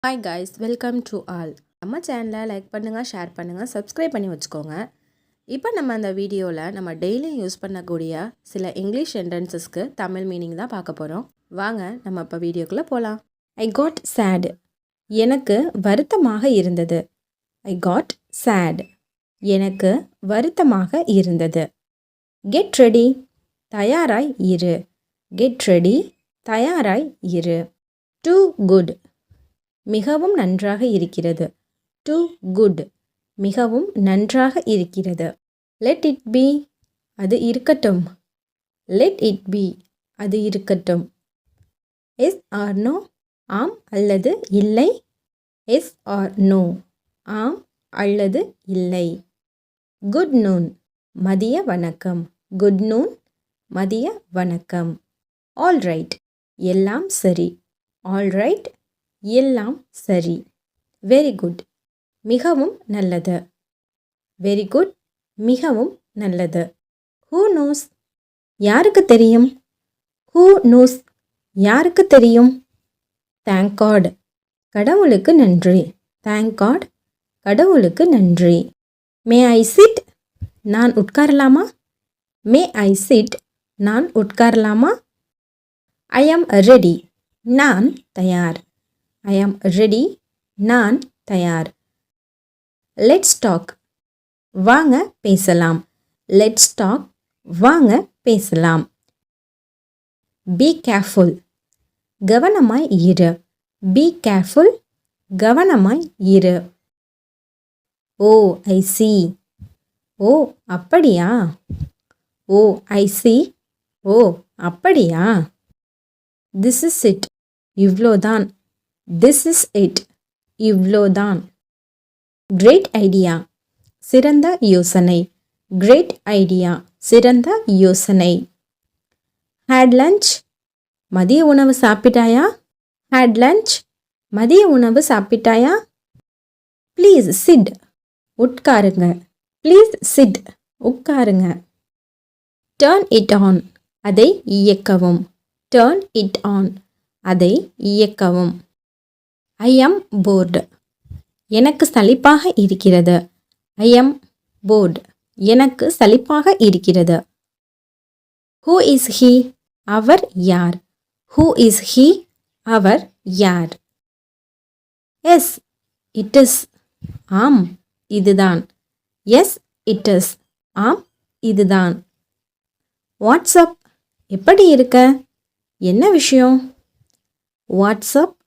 Hi guys, welcome to all. நம்ம சேனலை like பண்ணுங்கள், ஷேர் பண்ணுங்கள், சப்ஸ்கிரைப் பண்ணி வச்சுக்கோங்க. இப்போ நம்ம அந்த வீடியோவில் நம்ம டெய்லியும் யூஸ் பண்ணக்கூடிய சில இங்கிலீஷ் சென்டென்சஸ்க்கு தமிழ் மீனிங் தான் பார்க்க போகிறோம். வாங்க நம்ம இப்போ வீடியோக்குள்ளே போகலாம். I got sad. எனக்கு வருத்தமாக இருந்தது. I got sad. எனக்கு வருத்தமாக இருந்தது. Get ready. தயாராய் இரு. Get ready. தயாராய் இரு. Too good. மிகவும் நன்றாக இருக்கிறது. Too good. மிகவும் நன்றாக இருக்கிறது. Let it be. அது இருக்கட்டும். Let it be. அது இருக்கட்டும். Yes or no. ஆம் அல்லது இல்லை. Yes or no. ஆம் அல்லது இல்லை. Good noon. மதிய வணக்கம். Good noon. மதிய வணக்கம். All right. எல்லாம் சரி. All right. எல்லாம் சரி. Very good. மிகவும் நல்லது. Very good. மிகவும் நல்லது. Who knows. யாருக்கு தெரியும். Who knows. யாருக்கு தெரியும். Thank God. கடவுளுக்கு நன்றி. Thank God. கடவுளுக்கு நன்றி. May I sit. நான் உட்காரலாமா. மே ஐ சிட். நான் உட்காரலாமா. ஐ ஆம் ரெடி. நான் தயார். I am ready. நான் தயார். Let's talk. வாங்க பேசலாம். Let's talk. வாங்க பேசலாம். Be careful. கவனமாய் இரு. Be careful. கவனமாய் இரு. Oh, I see. ஓ அப்படியா. ஓ I see. ஓ அப்படியா. This is it. இவ்வளோதான். This is it. இவ்வளோதான். Great idea. சிறந்த யோசனை. Great idea. சிறந்த யோசனை. Had lunch. மதிய உணவு சாப்பிட்டாயா. Had lunch. மதிய உணவு சாப்பிட்டாயா. Please sit. உட்காருங்க. Please sit. உட்காருங்க. Turn it on. அதை இயக்கவும். Turn it on. அதை இயக்கவும். I am bored. எனக்கு சலிப்பாக இருக்கிறது. I am bored. எனக்கு சலிப்பாக இருக்கிறது. Who is he? அவர் யார். Who is he? அவர் யார். Yes, it is. ஆம், இதுதான். Yes, it is. ஆம், இதுதான். What's up? எப்படி இருக்க. என்ன விஷயம். What's up?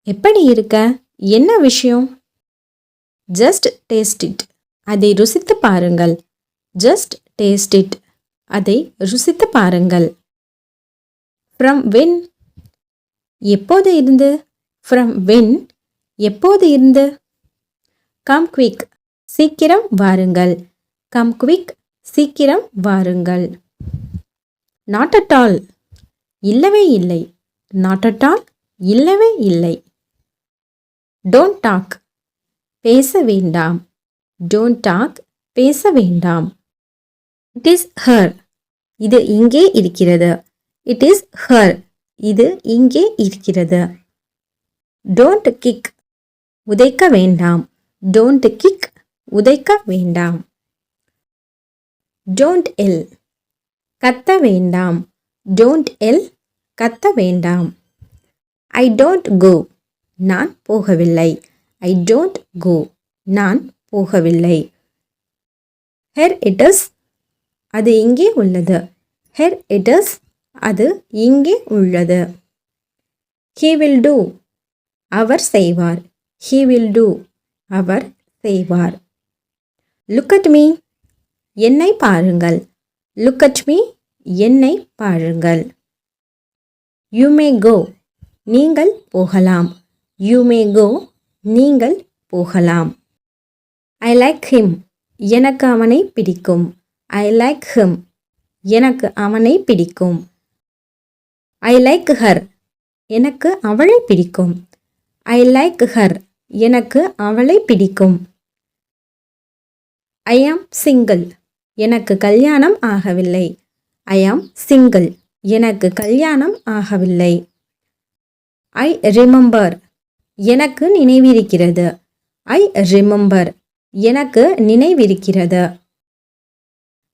எப்படி இருக்க. என்ன விஷயம். Just taste it. அதை ருசித்து பாருங்கள். Just taste it. அதை ருசித்து பாருங்கள். From when? எப்போது இருந்து. From when? எப்போது இருந்து. Come quick. சீக்கிரம் வாருங்கள். Come quick. சீக்கிரம் வாருங்கள். Not at all. இல்லவே இல்லை. Not at all. இல்லவே இல்லை. Don't talk. பேச வேண்டாம். Don't talk. பேச வேண்டாம். It is her. இது இங்கே இருக்கிறது. It is her. இது இங்கே இருக்கிறது. Don't kick. உதைக்க வேண்டாம். Don't kick. உதைக்க வேண்டாம். Don't yell. கத்த வேண்டாம். Don't yell. கத்த வேண்டாம். I don't go. நான் போகவில்லை. I don't go. நான் போகவில்லை. Here it is. அது இங்கே உள்ளது. Here it is. அது இங்கே உள்ளது. He will do. அவர் செய்வார். He will do. அவர் செய்வார். Look at me. என்னை பாருங்கள். Look at me. என்னை பாருங்கள். You may go. நீங்கள் போகலாம். You may go. நீங்கள் போகலாம். I like him. எனக்கு அவனை பிடிக்கும். I like him. எனக்கு அவனை பிடிக்கும். I like her. எனக்கு அவளை பிடிக்கும். I like her. எனக்கு அவளை பிடிக்கும். I am single. எனக்கு கல்யாணம் ஆகவில்லை. I am single. எனக்கு கல்யாணம் ஆகவில்லை. I remember. எனக்கு நினைவிருக்கிறது. I remember. எனக்கு நினைவிருக்கிறது.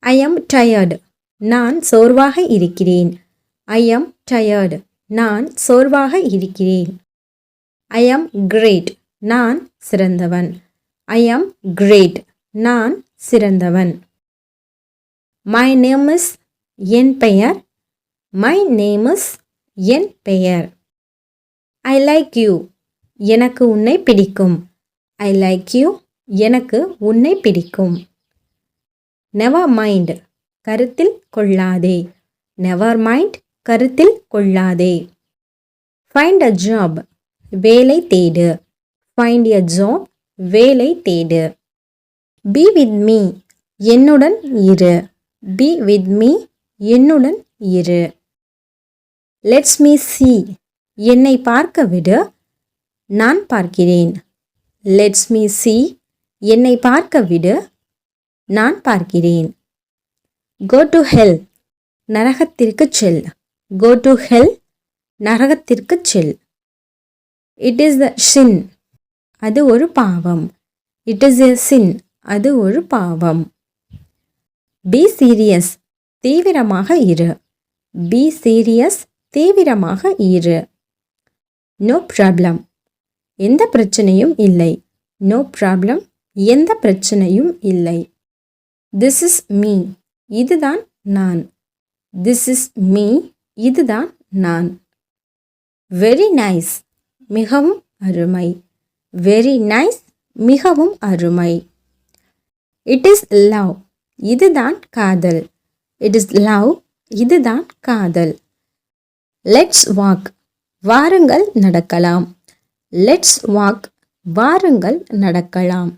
I am tired. நான் சோர்வாக இருக்கிறேன். I am tired. நான் சோர்வாக இருக்கிறேன். I am great. நான் சிறந்தவன். I am great. நான் சிறந்தவன். My name is. என் பெயர். My name is. என் பெயர். I like you. எனக்கு உன்னை பிடிக்கும். I like you. எனக்கு உன்னை பிடிக்கும். Never mind. கருத்தில் கொள்ளாதே. Never mind. கருத்தில் கொள்ளாதே. Find a job. வேலை தேடு. Find a job. வேலை தேடு. Be with me. என்னுடன் இரு. Be with me. என்னுடன் இரு. Let's me see. என்னை பார்க்க விடு. நான் பார்க்கிறேன். Let's me see. என்னை பார்க்க விடு. நான் பார்க்கிறேன். Go to hell. நரகத்திற்கு செல். கோ டு ஹெல். நரகத்திற்கு செல். இட் இஸ் த சின். அது ஒரு பாவம். It is a sin. அது ஒரு பாவம். Be serious. தீவிரமாக இரு. Be serious. தீவிரமாக இரு. No problem. எந்த பிரச்சனையும் இல்லை. No problem. எந்த பிரச்சனையும் இல்லை. This is me. இதுதான் நான். This is me. இதுதான் நான். Very nice. மிகவும் அருமை. Very nice. மிகவும் அருமை. It is love. இதுதான் காதல். It is love. இதுதான் காதல். Let's walk. வாருங்கள் நடக்கலாம். Let's walk. வாருங்கள் நடக்கலாம்.